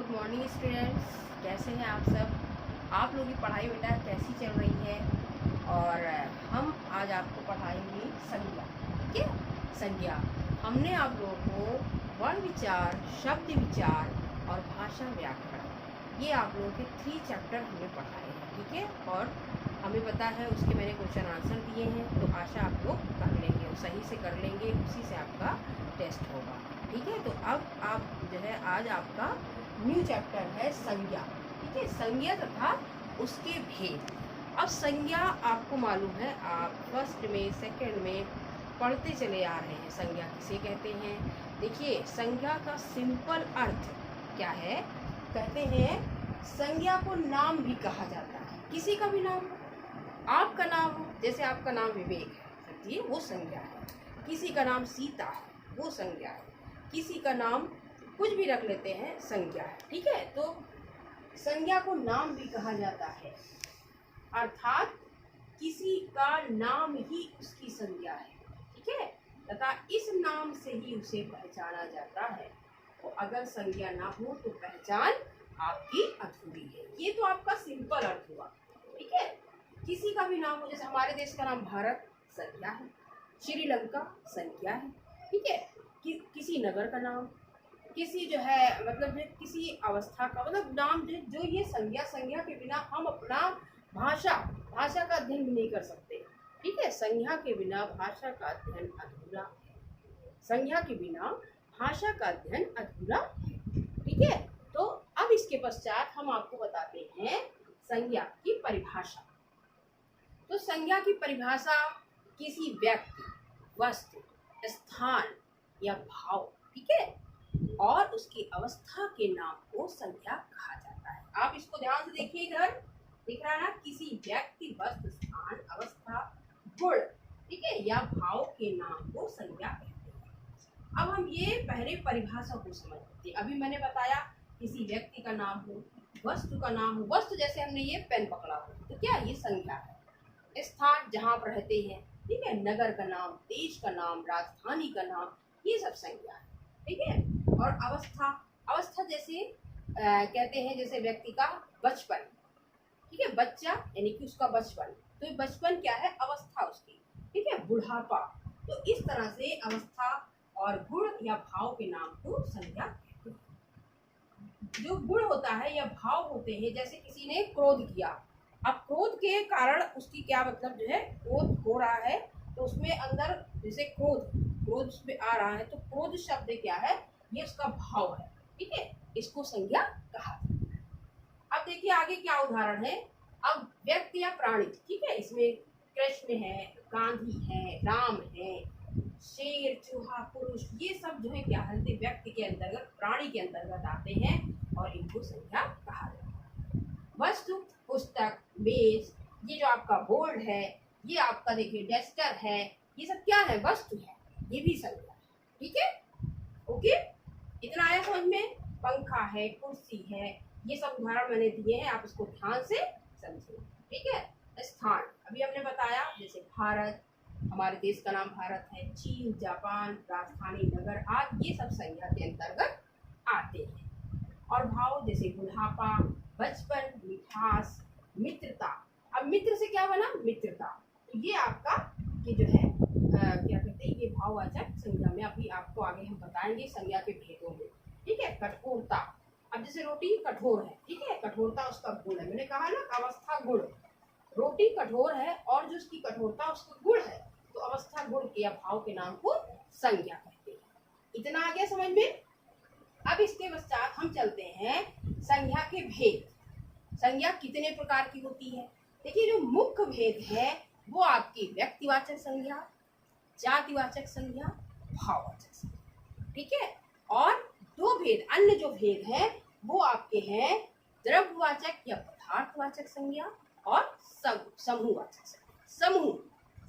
Good morning students, कैसे हैं आप सब। आप लोगों की पढ़ाई बेटा कैसी चल रही है। और हम आज आपको पढ़ाएंगे संज्ञा। ठीक है, संज्ञा हमने आप लोगों को वर्ण विचार, शब्द विचार और भाषा व्याकरण, ये आप लोगों के 3 चैप्टर हमने पढ़ाए हैं। ठीक है, और हमें पता है उसके मैंने क्वेश्चन आंसर दिए हैं, तो आशा आप लोग कर लेंगे और सही से कर लेंगे, उसी से आपका टेस्ट होगा। ठीक है, तो अब आप जो है आज आपका न्यू चैप्टर है संज्ञा। ठीक है, संज्ञा तथा उसके भेद। अब संज्ञा आपको मालूम है, आप फर्स्ट में सेकंड में पढ़ते चले आ रहे हैं। संज्ञा किसे कहते हैं? देखिए, संज्ञा का सिंपल अर्थ क्या है? कहते हैं संज्ञा को नाम भी कहा जाता है। किसी का भी नाम, आपका नाम हो, जैसे आपका नाम विवेक है, समझिए वो संज्ञा है। किसी का नाम सीता है, वो संज्ञा है। किसी का नाम कुछ भी रख लेते हैं, संज्ञा है। ठीक है, तो संज्ञा को नाम भी कहा जाता है, अर्थात किसी का नाम ही उसकी संज्ञा है। ठीक है, तथा इस नाम से ही उसे पहचाना जाता है। तो अगर संज्ञा ना हो तो पहचान आपकी अधूरी है। ये तो आपका सिंपल अर्थ हुआ। ठीक है, किसी का भी नाम हो, जैसे हमारे देश का नाम भारत, संज्ञा है। श्रीलंका संज्ञा है। ठीक है, किसी नगर का नाम, किसी जो है मतलब किसी अवस्था का मतलब नाम जो ये संज्ञा के बिना हम अपना भाषा का अध्ययन भी नहीं कर सकते। ठीक है, संज्ञा के बिना भाषा का अध्ययन अधूरा है। संज्ञा के बिना भाषा का अध्ययन अधूरा है। ठीक है, तो अब इसके पश्चात हम आपको बताते हैं संज्ञा की परिभाषा। तो संज्ञा की परिभाषा किसी व्यक्ति, वस्तु, स्थान या भाव, ठीक है, और उसकी अवस्था के नाम को संज्ञा कहा जाता है। आप इसको ध्यान से देखिए, इधर दिख रहा है ना, किसी व्यक्ति, वस्तु, स्थान, अवस्था, गुण, ठीक है, या भाव के नाम को संज्ञा कहते हैं। अब हम ये पहले परिभाषा को समझते हैं। अभी मैंने बताया किसी व्यक्ति का नाम हो, वस्तु का नाम हो, वस्तु जैसे हमने ये पेन पकड़ा हो, तो क्या ये संज्ञा है। स्थान जहाँ पर रहते हैं, ठीक है, नगर का नाम, देश का नाम, राजधानी का नाम, ये सब संज्ञा है। ठीक है, और अवस्था जैसे कहते हैं, जैसे व्यक्ति का बचपन, ठीक है, बच्चा यानी कि उसका बचपन, तो बचपन क्या है, अवस्था उसकी। ठीक है, बुढ़ापा, तो इस तरह से अवस्था और गुण या भाव के नाम को संज्ञा कहते हैं। जो गुण होता है या भाव होते हैं, जैसे किसी ने क्रोध किया, अब क्रोध के कारण उसकी क्या मतलब जो है, क्रोध हो रहा है, तो उसमें अंदर जैसे क्रोध उसमें आ रहा है, तो क्रोध शब्द क्या है, ये उसका भाव है। ठीक है, इसको संज्ञा कहा जाता है। अब देखिए आगे क्या उदाहरण है। अब व्यक्ति या प्राणी, ठीक है, इसमें कृष्ण है, गांधी है, राम है, शेर, चूहा, पुरुष, ये सब जो है क्या है, व्यक्ति के अंतर्गत, प्राणी के अंतर्गत आते हैं और इनको संज्ञा कहा जाता है। वस्तु, पुस्तक, मेज, ये जो आपका बोर्ड है, ये आपका देखिए डस्टर है, ये सब क्या है, वस्तु है, ये भी संज्ञा है। ठीक है, ओके, इतना आया समझ में। पंखा है, कुर्सी है, ये सब उदाहरण मैंने दिए हैं, आप इसको ध्यान से समझिए। ठीक है, स्थान अभी हमने बताया, जैसे भारत, हमारे देश का नाम भारत है, चीन, जापान, राजधानी, नगर आदि, ये सब संज्ञा के अंतर्गत आते हैं। और भाव जैसे बुढ़ापा, बचपन, मिठास, मित्रता। अब मित्र से क्या बना, मित्रता, तो ये आपका ये जो है क्या कहते हैं, ये भाववाचक संज्ञा में अभी आपको आगे हम बताएंगे संज्ञा के भेदों में। ठीक है, कठोरता, अब जैसे रोटी कठोर है, ठीक है, कठोरता उसका गुण है, मैंने कहा ना, अवस्था गुण, रोटी कठोर है और जो उसकी कठोरता उसका गुण है, तो अवस्था गुण के या भाव के नाम को संज्ञा कहते हैं। इतना आ गया समझ में। अब इसके पश्चात हम चलते हैं संज्ञा के भेद। संज्ञा कितने प्रकार की होती है? देखिए, जो मुख्य भेद है वो आपकी व्यक्तिवाचक संज्ञा, जातिवाचक संज्ञा, भाववाचक संज्ञा। ठीक है, और 2 भेद, अन्य जो भेद है वो आपके हैं द्रव्यवाचक या पदार्थवाचक संज्ञा और समूहवाचक संज्ञा। समूह,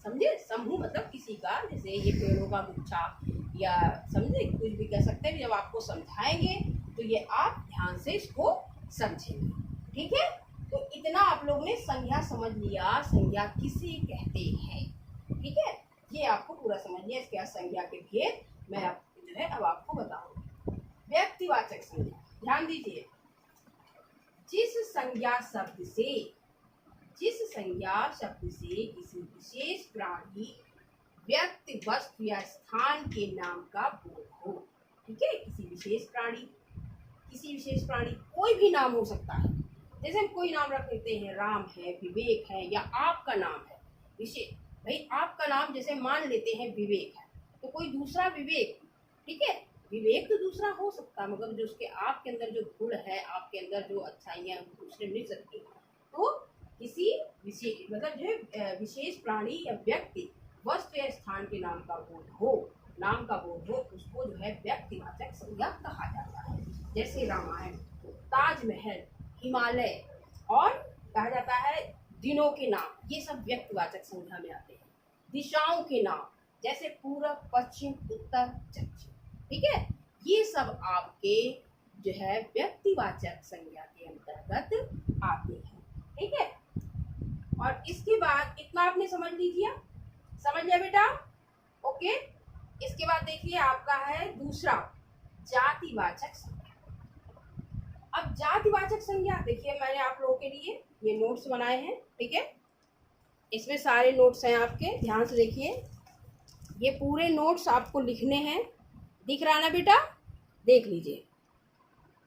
समझे, समूह मतलब किसी का, जैसे ये पेड़ों का गुच्छा, या समझे कुछ भी कह सकते हैं। जब आपको समझाएंगे तो ये आप ध्यान से इसको समझेंगे। ठीक है, तो इतना आप लोगों ने संज्ञा समझ लिया, संज्ञा किसे कहते हैं। ठीक है, ये आपको पूरा समझ लिया। इसके बाद संज्ञा के भेद मैं जो है अब आपको बताऊंगी। व्यक्तिवाचक संज्ञा, ध्यान दीजिए, संज्ञा शब्द से, जिस संज्ञा शब्द से किसी विशेष प्राणी, व्यक्ति, वस्तु या स्थान के नाम का बोध हो। ठीक है, किसी विशेष प्राणी, किसी विशेष प्राणी, कोई भी नाम हो सकता है। जैसे हम कोई नाम रख देते हैं, राम है, विवेक है, या आपका नाम है विशेष। भाई आपका नाम जैसे मान लेते हैं विवेक है, तो कोई दूसरा विवेक, ठीक है, विवेक तो दूसरा हो सकता है, मगर जो उसके आपके अंदर जो गुण है, आपके अंदर जो अच्छाइयाँ दूसरे मिल सकती है, तो किसी विशेष मतलब जो विशेष प्राणी या व्यक्ति, वस्तु या स्थान के नाम का बोध हो, नाम का बोध हो, उसको जो है व्यक्तिवाचक संज्ञा कहा जाता है। जैसे रामायण, ताजमहल, हिमालय, और कहा जाता है दिनों के नाम, ये सब व्यक्तिवाचक संज्ञा में आते हैं। दिशाओं के नाम, जैसे पूरब, पश्चिम, उत्तर, दक्षिण, ठीक है, ये सब आपके जो है व्यक्तिवाचक संज्ञा के अंतर्गत आते हैं। ठीक है, और इसके बाद इतना आपने समझ लीजिए, समझ लिया बेटा? ओके, इसके बाद देखिए आपका है दूसरा जातिवाचक संज्ञा। अब जातिवाचक संज्ञा देखिए, मैंने आप लोगों के लिए ये नोट्स बनाए हैं, ठीक है, इसमें सारे नोट्स हैं आपके, ध्यान से देखिए, ये पूरे नोट्स आपको लिखने हैं। दिख रहा ना बेटा? देख लीजिए,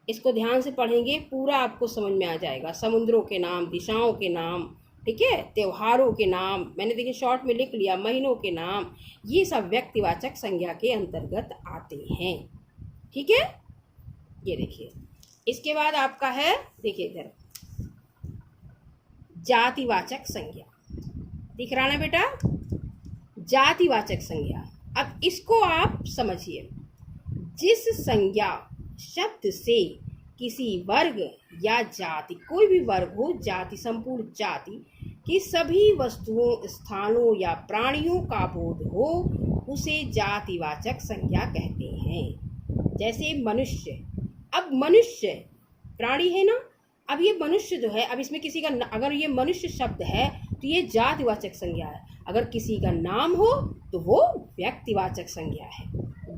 इसको ध्यान से पढ़ेंगे, पूरा आपको समझ में आ जाएगा। समुद्रों के नाम, दिशाओं के नाम, ठीक है, त्योहारों के नाम, मैंने देखिए शॉर्ट में लिख लिया, महीनों के नाम, ये सब व्यक्तिवाचक संज्ञा के अंतर्गत आते हैं। ठीक है, ये देखिए, इसके बाद आपका है, देखिए इधर, जातिवाचक संज्ञा। दिख रहा ना बेटा? जातिवाचक संज्ञा। अब इसको आप समझिए, जिस संज्ञा शब्द से किसी वर्ग या जाति, कोई भी वर्ग हो, जाति, संपूर्ण जाति की सभी वस्तुओं, स्थानों या प्राणियों का बोध हो, उसे जातिवाचक संज्ञा कहते हैं। जैसे मनुष्य, अब मनुष्य प्राणी है ना, अब ये मनुष्य जो है, अब इसमें किसी का अगर ये मनुष्य शब्द है तो ये जातिवाचक संज्ञा है, अगर किसी का नाम हो तो वो व्यक्तिवाचक संज्ञा है।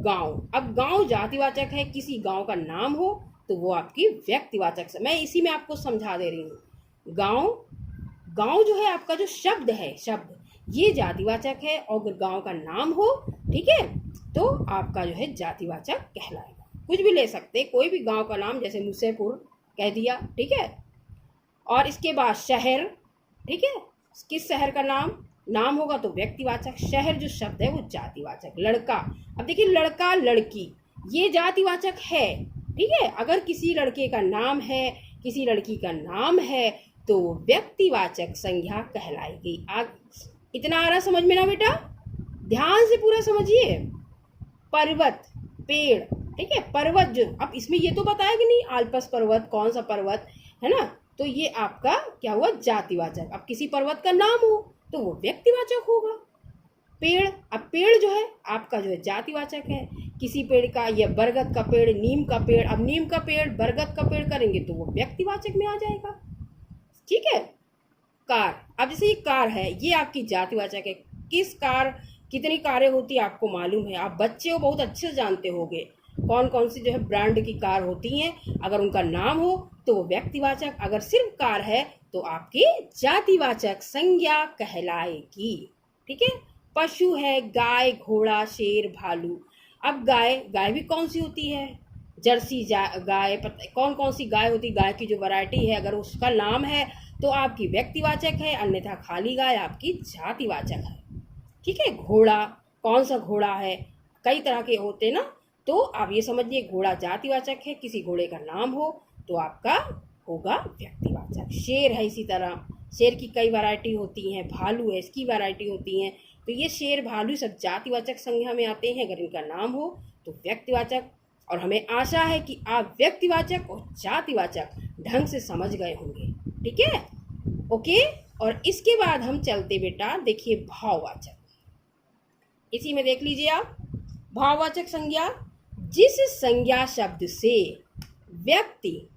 गांव, अब गांव जातिवाचक है, किसी गांव का नाम हो तो वो आपकी व्यक्तिवाचक, मैं इसी में आपको समझा दे रही हूँ। गांव, गांव जो है आपका जो शब्द है, शब्द ये जातिवाचक है, और अगर गांव का नाम हो, ठीक है, तो आपका जो है जातिवाचक कहलाएगा। कुछ भी ले सकते, कोई भी गांव का नाम, जैसे मुसेपुर कह दिया, ठीक है। और इसके बाद शहर, ठीक है, किस शहर का नाम होगा तो व्यक्तिवाचक, शहर जो शब्द है वो जातिवाचक। लड़का, अब देखिए लड़का, लड़की, ये जातिवाचक है, ठीक है, अगर किसी लड़के का नाम है, किसी लड़की का नाम है तो व्यक्तिवाचक संज्ञा कहलाएगी। इतना आ रहा समझ में ना बेटा? ध्यान से पूरा समझिए। पर्वत, पेड़, ठीक है, पर्वत जो, अब इसमें ये तो बताया कि नहीं आल्पस पर्वत कौन सा पर्वत है ना, तो ये आपका क्या हुआ, जातिवाचक। अब किसी पर्वत का नाम हो तो वो व्यक्तिवाचक होगा। पेड़, अब पेड़ जो है आपका जो है जातिवाचक है, किसी पेड़ का, या बरगद का पेड़, नीम का पेड़, अब नीम का पेड़, बरगद का पेड़ करेंगे तो वो व्यक्तिवाचक में आ जाएगा। ठीक है, कार, अब जैसे ये कार है, ये आपकी जातिवाचक है। किस कार, कितनी कारें होती है आपको मालूम है, आप बच्चे हो, बहुत अच्छे से जानते होंगे कौन कौन सी जो है ब्रांड की कार होती हैं, अगर उनका नाम हो तो वो व्यक्तिवाचक, अगर सिर्फ कार है तो आपकी जातिवाचक संज्ञा कहलाएगी। ठीक है, पशु है, गाय, घोड़ा, शेर, भालू। अब गाय, गाय भी कौन सी होती है, जर्सी गाय, कौन कौन सी गाय होती, गाय की जो वैरायटी है, अगर उसका नाम है तो आपकी व्यक्तिवाचक है, अन्यथा खाली गाय आपकी जातिवाचक है। ठीक है, घोड़ा, कौन सा घोड़ा है, कई तरह के होते ना, तो आप ये समझिए घोड़ा जातिवाचक है, किसी घोड़े का नाम हो तो आपका होगा व्यक्तिवाचक। शेर है, इसी तरह शेर की कई वैरायटी होती हैं, भालू है, इसकी वैरायटी होती हैं, तो ये शेर, भालू सब जातिवाचक संज्ञा में आते हैं, अगर इनका नाम हो तो व्यक्तिवाचक। और हमें आशा है कि आप व्यक्तिवाचक और जातिवाचक ढंग से समझ गए होंगे। ठीक है, ओके। और इसके बाद हम चलते बेटा, देखिए भाववाचक, इसी में देख लीजिए आप, भाववाचक संज्ञा, जिस संज्ञा शब्द से व्यक्ति,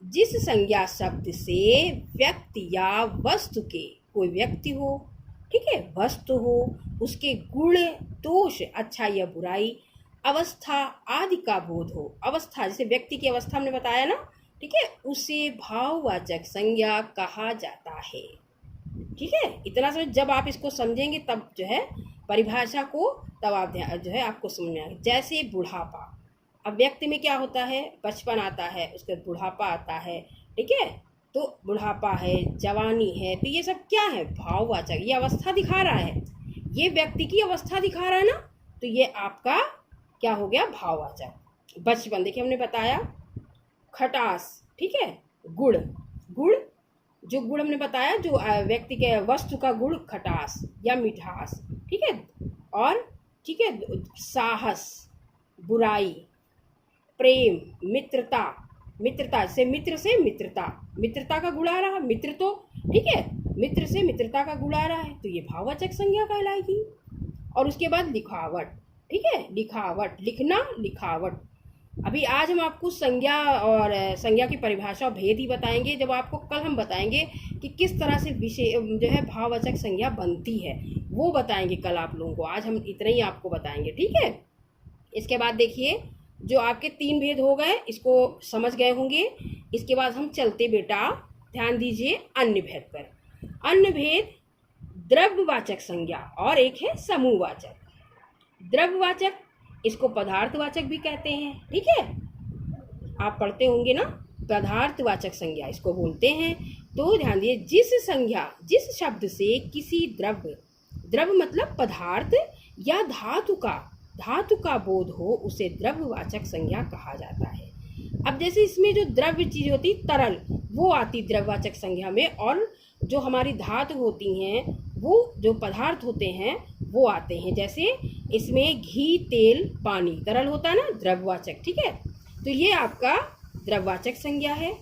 जिस संज्ञा शब्द से व्यक्ति या वस्तु के, कोई व्यक्ति हो, ठीक है, वस्तु हो, उसके गुण, दोष, अच्छाई या बुराई, अवस्था आदि का बोध हो। अवस्था, जैसे व्यक्ति की अवस्था हमने बताया ना, ठीक है, उसे भाववाचक संज्ञा कहा जाता है। ठीक है, इतना समझ, जब आप इसको समझेंगे तब जो है परिभाषा को, तब आप जो है आपको समझ में आएगा। जैसे बुढ़ापा, अब व्यक्ति में क्या होता है, बचपन आता है, उसके बाद बुढ़ापा आता है। ठीक है, तो बुढ़ापा है, जवानी है, तो ये सब क्या है, भाववाचक, ये अवस्था दिखा रहा है, ये व्यक्ति की अवस्था दिखा रहा है ना, तो ये आपका क्या हो गया, भाववाचक। बचपन देखिए हमने बताया, खटास, ठीक है, गुड़, गुड़ जो गुड़ हमने बताया, जो व्यक्ति के वस्तु का गुण, खटास या मिठास। ठीक है, और ठीक है, साहस, बुराई, प्रेम, मित्रता, मित्रता से मित्र से मित्रता, मित्रता का गुण आ रहा, मित्र तो ठीक है, मित्र से मित्रता का गुण आ रहा है, तो ये भाववाचक संज्ञा कहलाएगी। और उसके बाद लिखावट, ठीक है, लिखावट, लिखना, लिखावट। अभी आज हम आपको संज्ञा और संज्ञा की परिभाषा भेद ही बताएंगे, जब आपको कल हम बताएंगे कि किस तरह से विषय जो है भाववाचक संज्ञा बनती है, वो बताएंगे कल आप लोगों को। आज हम इतना ही आपको बताएंगे, ठीक है। इसके बाद देखिए, जो आपके 3 भेद हो गए, इसको समझ गए होंगे। इसके बाद हम चलते बेटा, ध्यान दीजिए अन्य भेद पर। अन्य भेद द्रव्यवाचक संज्ञा और एक है समूहवाचक। द्रव्यवाचक, इसको पदार्थवाचक भी कहते हैं। ठीक है, आप पढ़ते होंगे ना, पदार्थवाचक संज्ञा इसको बोलते हैं। तो ध्यान दिए, जिस संज्ञा, जिस शब्द से किसी द्रव्य, द्रव्य मतलब पदार्थ या धातु का बोध हो, उसे द्रव्यवाचक संज्ञा कहा जाता है। अब जैसे इसमें जो द्रव्य चीज होती, तरल, वो आती द्रव्यवाचक संज्ञा में, और जो हमारी धातु होती हैं, वो जो पदार्थ होते हैं वो आते हैं। जैसे इसमें घी, तेल, पानी तरल होता है ना, द्रव्यवाचक। ठीक है, तो ये आपका द्रव्यवाचक संज्ञा है।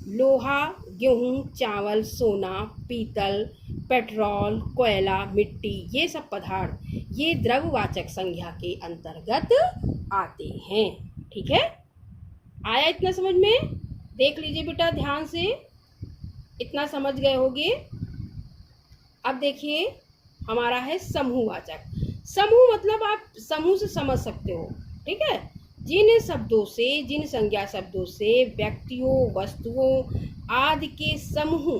लोहा, गेहूं, चावल, सोना, पीतल, पेट्रोल, कोयला, मिट्टी, ये सब पदार्थ ये द्रव्यवाचक संज्ञा के अंतर्गत आते हैं। ठीक है, आया इतना समझ में? देख लीजिए बेटा ध्यान से, इतना समझ गए होगे। अब देखिए हमारा है समूहवाचक। समूह मतलब आप समूह से समझ सकते हो। ठीक है, जिन शब्दों से, जिन संज्ञा शब्दों से व्यक्तियों, वस्तुओं आदि के समूह,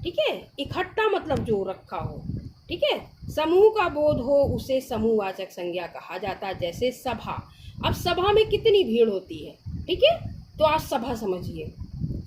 ठीक है, इकट्ठा मतलब जो रखा हो, ठीक है, समूह का बोध हो, उसे समूहवाचक संज्ञा कहा जाता है। जैसे सभा, अब सभा में कितनी भीड़ होती है, ठीक है, तो आप सभा समझिए,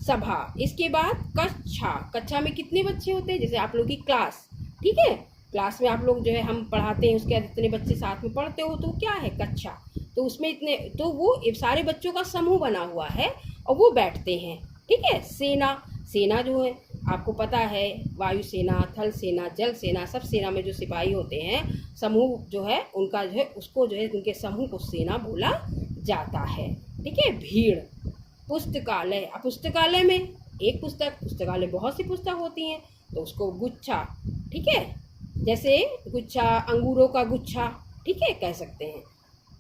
सभा। इसके बाद कक्षा, कक्षा में कितने बच्चे होते हैं, जैसे आप लोग की क्लास, ठीक है, क्लास में आप लोग जो है हम पढ़ाते हैं, उसके बाद इतने बच्चे साथ में पढ़ते हो, तो क्या है कक्षा, तो उसमें इतने, तो वो सारे बच्चों का समूह बना हुआ है और वो बैठते हैं। ठीक है, सेना, सेना जो है आपको पता है, वायुसेना, थल सेना, जल सेना, सब सेना में जो सिपाही होते हैं, समूह जो है उनका जो है, उसको जो है उनके समूह को सेना बोला जाता है। ठीक है, भीड़, पुस्तकालय, अब पुस्तकालय में एक पुस्तक, पुस्तकालय बहुत सी पुस्तक होती हैं, तो उसको गुच्छा, ठीक है, जैसे गुच्छा, अंगूरों का गुच्छा, ठीक है, कह सकते हैं।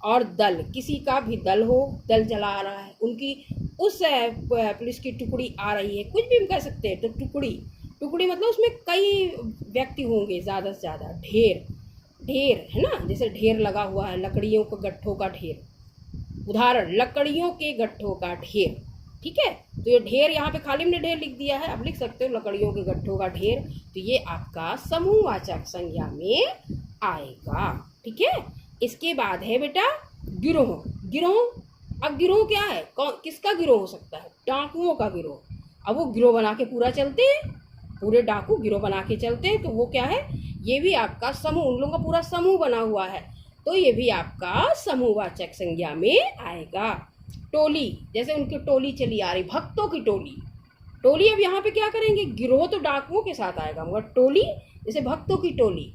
और दल, किसी का भी दल हो, दल चला रहा है, उनकी उस पुलिस की टुकड़ी आ रही है, कुछ भी हम कह सकते हैं। तो टुकड़ी, टुकड़ी मतलब उसमें कई व्यक्ति होंगे, ज़्यादा से ज़्यादा, ढेर, ढेर है ना, जैसे ढेर लगा हुआ है, लकड़ियों के गट्ठों का ढेर, उदाहरण लकड़ियों के गट्ठों का ढेर। ठीक है, तो ये ढेर यहाँ पे खाली हमने ढेर लिख दिया है, अब लिख सकते हो लकड़ियों के गट्ठों का ढेर, तो ये आपका समूहवाचक संज्ञा में आएगा। ठीक है, इसके बाद है बेटा गिरोह। गिरोह, अब गिरोह क्या है, कौन, किसका गिरोह हो सकता है, डाकुओं का गिरोह। अब वो गिरोह बना के पूरा चलते हैं, पूरे डाकू गिरोह बना के चलते हैं, तो वो क्या है, ये भी आपका समूह, उन लोगों का पूरा समूह बना हुआ है, तो ये भी आपका समूहवाचक संज्ञा में आएगा। टोली, जैसे उनकी टोली चली आ रही, भक्तों की टोली, टोली अब यहाँ पे क्या करेंगे, गिरोह तो डाकुओं के साथ आएगा, मगर टोली जैसे भक्तों की टोली,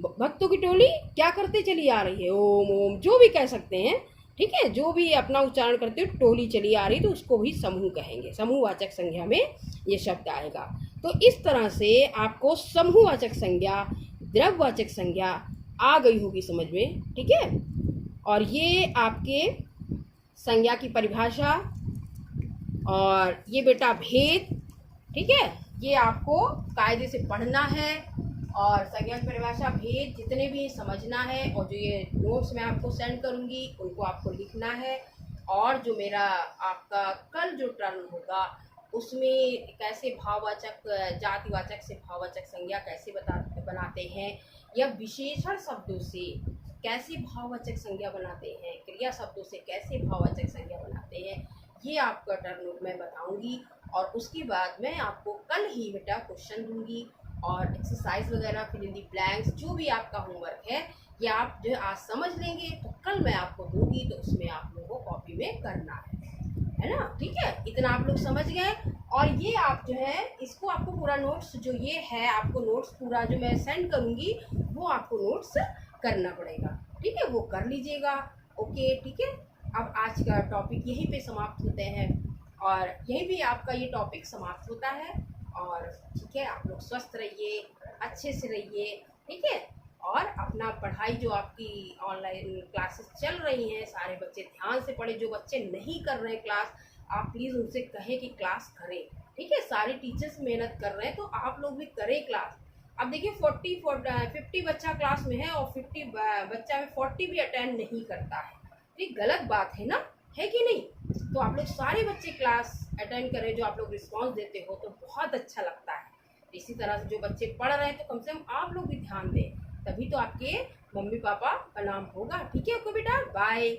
भक्तों की टोली क्या करते चली आ रही है, ओम ओम, जो भी कह सकते हैं। ठीक है, जो भी अपना उच्चारण करते हो, टोली चली आ रही, तो उसको भी समूह कहेंगे, समूहवाचक संज्ञा में ये शब्द आएगा। तो इस तरह से आपको समूहवाचक संज्ञा, द्रव्यवाचक संज्ञा आ गई होगी समझ में। ठीक है, और ये आपके संज्ञा की परिभाषा और ये बेटा भेद, ठीक है, ये आपको कायदे से पढ़ना है, और संज्ञा की परिभाषा, भेद जितने भी समझना है, और जो ये नोट्स मैं आपको सेंड करूंगी उनको आपको लिखना है, और जो मेरा आपका कल जो टर्न होगा उसमें कैसे भाववाचक जातिवाचक से भाववाचक संज्ञा कैसे बनाते हैं, या विशेषण शब्दों से कैसे भाववाचक संज्ञा बनाते हैं, क्रिया शब्दों से कैसे भाववाचक संज्ञा बनाते हैं, ये आपका टर्न मैं बताऊंगी। और उसके बाद मैं आपको कल ही बेटा क्वेश्चन दूंगी और एक्सरसाइज वगैरह फिल इन दी ब्लैंक्स जो भी आपका होमवर्क है ये आप जो है आज समझ लेंगे, तो कल मैं आपको दूंगी, तो उसमें आप लोगों को कॉपी में करना है ना। ठीक है, इतना आप लोग समझ गए। और ये आप जो है इसको आपको पूरा नोट्स जो ये है आपको नोट्स पूरा जो मैं सेंड करूँगी वो आपको नोट्स करना पड़ेगा। ठीक है, वो कर लीजिएगा। ओके, ठीक है। अब आज का टॉपिक यहीं पे समाप्त होते हैं और यहीं भी आपका ये टॉपिक समाप्त होता है। और ठीक है, आप लोग स्वस्थ रहिए, अच्छे से रहिए। ठीक है, और अपना पढ़ाई जो आपकी ऑनलाइन क्लासेस चल रही हैं सारे बच्चे ध्यान से पढ़ें। जो बच्चे नहीं कर रहे हैं क्लास, आप प्लीज़ उनसे कहें कि क्लास करें। ठीक है, सारे टीचर्स मेहनत कर रहे हैं तो आप लोग भी करें क्लास। अब देखिए 50 बच्चा क्लास में है और 50 बच्चा में 40 भी अटेंड नहीं करता है, तो ये गलत बात है ना, है कि नहीं। तो आप लोग सारे बच्चे क्लास अटेंड करें, जो आप लोग रिस्पॉन्स देते हो तो बहुत अच्छा लगता है। इसी तरह से जो बच्चे पढ़ रहे हैं तो कम से कम आप लोग भी ध्यान दें, तभी तो आपके मम्मी पापा का नाम होगा। ठीक है ओके बेटा, बाय।